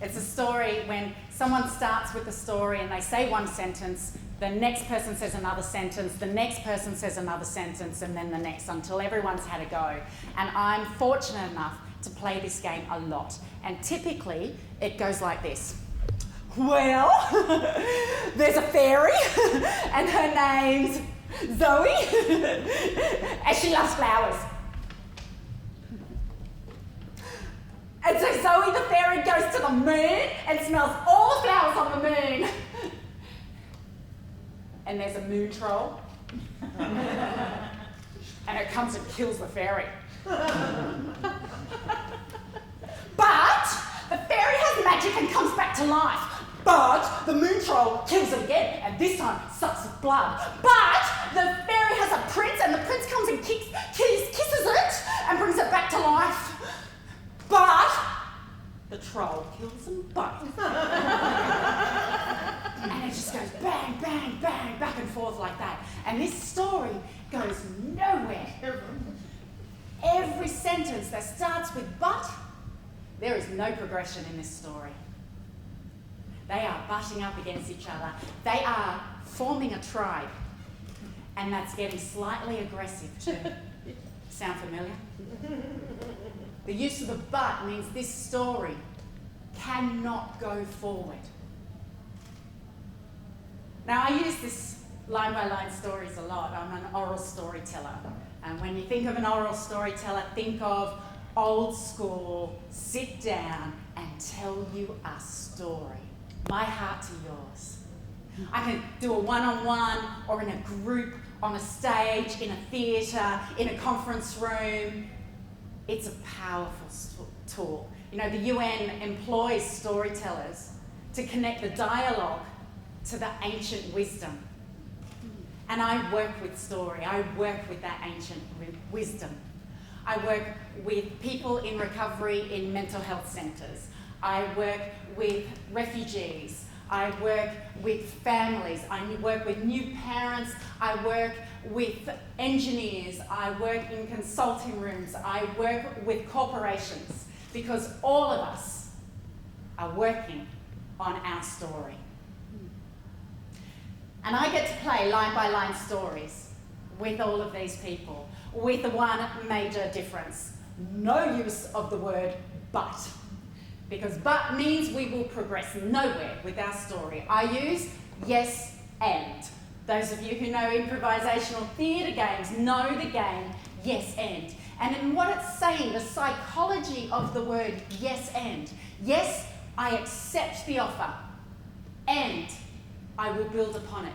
It's a story when someone starts with a story and they say one sentence, the next person says another sentence, the next person says another sentence, and then the next, until everyone's had a go. And I'm fortunate enough to play this game a lot. And typically, it goes like this. Well, there's a fairy, and her name's Zoe, and she loves flowers. And so Zoe the fairy goes to the moon and smells all the flowers on the moon. And there's a moon troll. And it comes and kills the fairy. But the fairy has magic and comes back to life. But the moon troll kills it again, and this time sucks its blood. But the fairy has a prince, and the prince comes and kisses it and brings it back to life. But the troll kills them both. And it just goes bang, bang, bang, back and forth like that. And this story goes nowhere. Every sentence that starts with but, there is no progression in this story. They are butting up against each other. They are forming a tribe. And that's getting slightly aggressive too. Sound familiar? The use of the but means this story cannot go forward. Now, I use this line-by-line stories a lot. I'm an oral storyteller. And when you think of an oral storyteller, think of old school, sit down and tell you a story. My heart to yours. I can do a one-on-one or in a group, on a stage, in a theatre, in a conference room. It's a powerful tool. You know, the UN employs storytellers to connect the dialogue to the ancient wisdom. And I work with story. I work with that ancient wisdom. I work with people in recovery in mental health centres. I work with refugees. I work with families. I work with new parents. I work with engineers. I work in consulting rooms. I work with corporations, because all of us are working on our story. And I get to play line-by-line stories with all of these people, with the one major difference: no use of the word but. Because but means we will progress nowhere with our story. I use yes and. Those of you who know improvisational theatre games know the game yes and. And in what it's saying, the psychology of the word yes and. Yes, I accept the offer, and I will build upon it.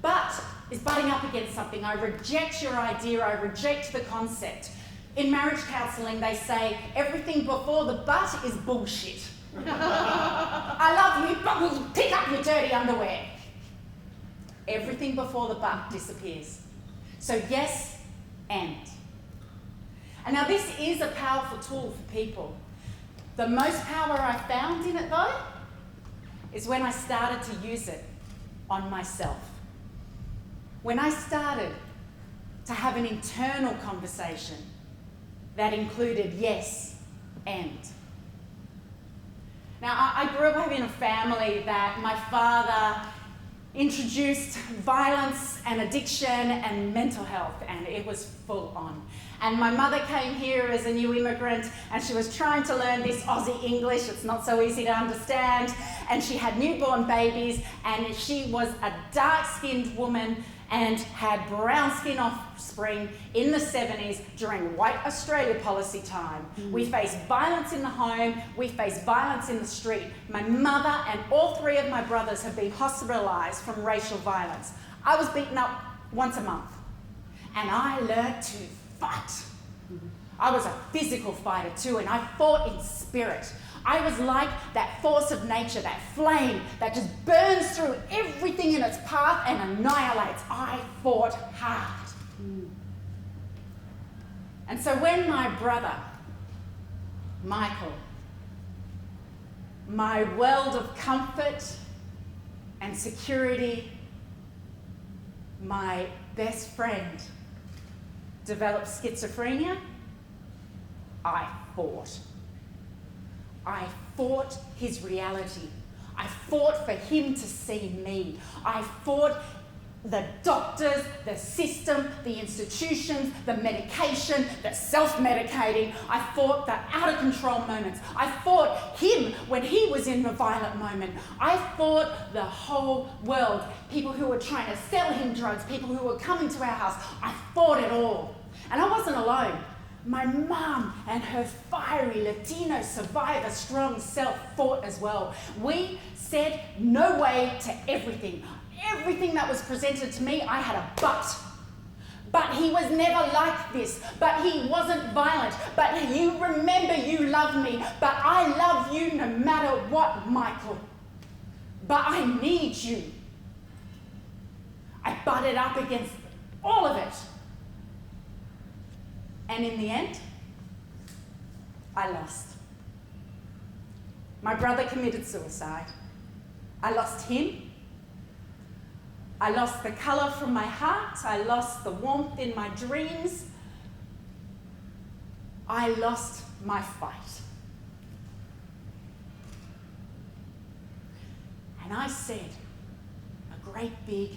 But is butting up against something. I reject your idea, I reject the concept. In marriage counselling, they say everything before the but is bullshit. I love you, but will you pick up your dirty underwear? Everything before the but disappears. So yes and. And now this is a powerful tool for people. The most power I found in it, though, is when I started to use it on myself. When I started to have an internal conversation that included yes and. Now, I grew up in a family that my father introduced violence and addiction and mental health, and it was full on. And my mother came here as a new immigrant, and she was trying to learn this Aussie English. It's not so easy to understand. And she had newborn babies, and she was a dark-skinned woman and had brown skin offspring in the 70s during White Australia policy time. We faced violence in the home, we faced violence in the street. My mother and all three of my brothers have been hospitalised from racial violence. I was beaten up once a month, and I learned to fight. I was a physical fighter too, and I fought in spirit. I was like that force of nature, that flame that just burns through everything in its path and annihilates. I fought hard. And so when my brother, Michael, my world of comfort and security, my best friend, developed schizophrenia, I fought. I fought his reality. I fought for him to see me. I fought the doctors, the system, the institutions, the medication, the self-medicating. I fought the out-of-control moments. I fought him when he was in the violent moment. I fought the whole world. People who were trying to sell him drugs, people who were coming to our house. I fought it all. And I wasn't alone. My mum and her fiery Latino survivor strong self fought as well. We said no way to everything. Everything that was presented to me, I had a but. But he was never like this. But he wasn't violent. But you remember you love me. But I love you no matter what, Michael. But I need you. I butted up against all of it. And in the end, I lost. My brother committed suicide. I lost him. I lost the colour from my heart. I lost the warmth in my dreams. I lost my fight. And I said a great big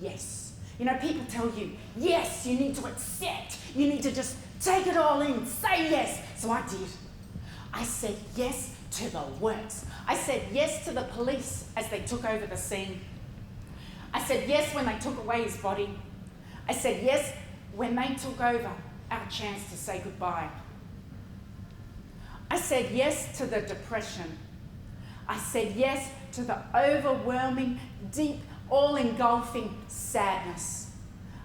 yes. You know, people tell you, yes, you need to accept. You need to just take it all in, say yes. So I did. I said yes to the works. I said yes to the police as they took over the scene. I said yes when they took away his body. I said yes when they took over our chance to say goodbye. I said yes to the depression. I said yes to the overwhelming, deep, all-engulfing sadness.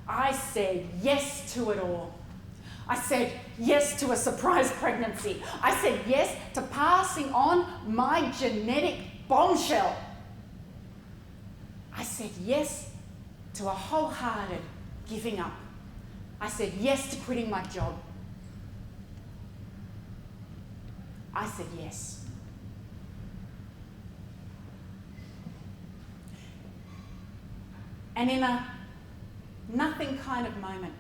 I said yes to it all. I said yes to a surprise pregnancy. I said yes to passing on my genetic bombshell. I said yes to a wholehearted giving up. I said yes to quitting my job. I said yes. And in a nothing kind of moment,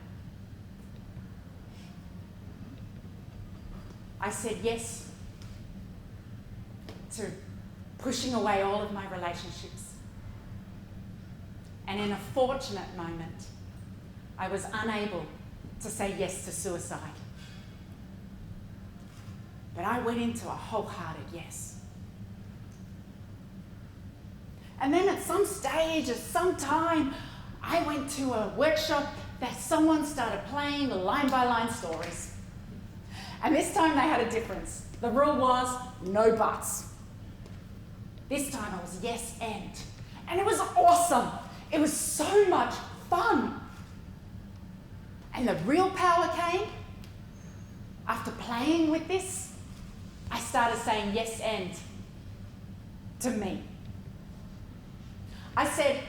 I said yes to pushing away all of my relationships. And in a fortunate moment, I was unable to say yes to suicide. But I went into a wholehearted yes. And then at some stage, at some time, I went to a workshop that someone started playing line-by-line stories. And this time they had a difference. The rule was no buts. This time it was yes and. And it was awesome. It was so much fun. And the real power came after playing with this. I started saying yes and to me. I said,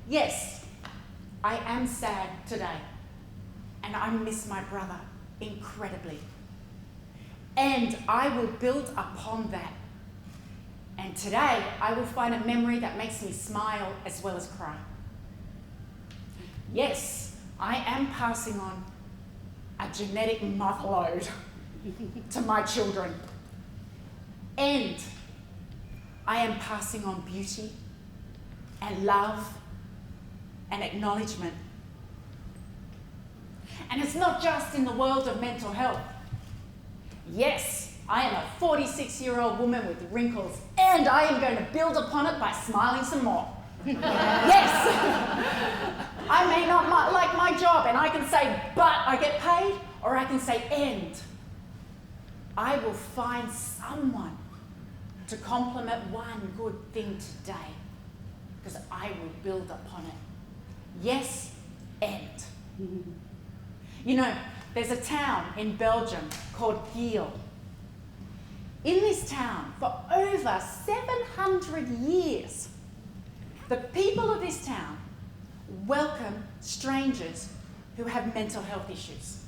yes, I am sad today. And I miss my brother incredibly. And I will build upon that. And today I will find a memory that makes me smile as well as cry. Yes, I am passing on a genetic motherload to my children. And I am passing on beauty and love and acknowledgement. And it's not just in the world of mental health. Yes, I am a 46-year-old woman with wrinkles, and I am going to build upon it by smiling some more. Yes! I may not like my job, and I can say, but I get paid, or I can say, and I will find someone to compliment one good thing today, because I will build upon it. Yes, and. You know, there's a town in Belgium called Giel. In this town, for over 700 years, the people of this town welcome strangers who have mental health issues.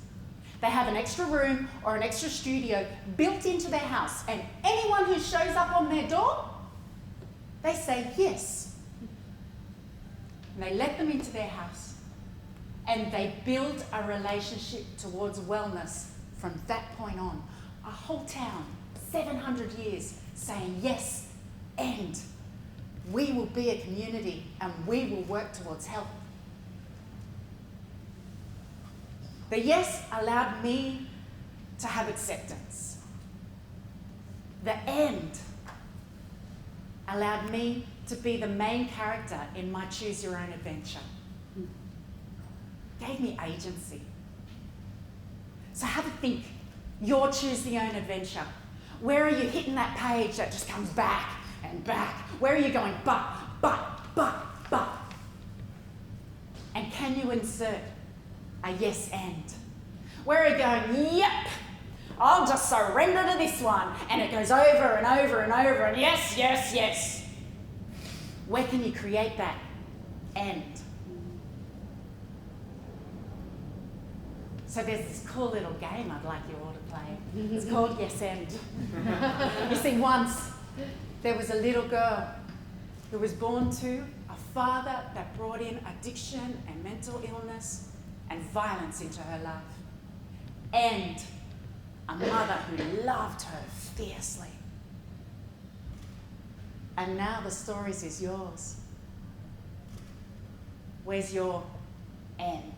They have an extra room or an extra studio built into their house, and anyone who shows up on their door, they say yes. And they let them into their house, and they build a relationship towards wellness from that point on. A whole town 700 years saying yes, and we will be a community and we will work towards health. The yes allowed me to have acceptance. The end allowed me to be the main character in my choose your own adventure. Gave me agency. So have a think, your choose your own adventure. Where are you hitting that page that just comes back and back? Where are you going, but? And can you insert a yes and? Where are you going, yep, I'll just surrender to this one. And it goes over and over and over and yes, yes, yes. Where can you create that end? So there's this cool little game I'd like you all to play. It's called Yes and. You see, once there was a little girl who was born to a father that brought in addiction and mental illness and violence into her life, and a mother who loved her fiercely. And now the stories is yours. Where's your end?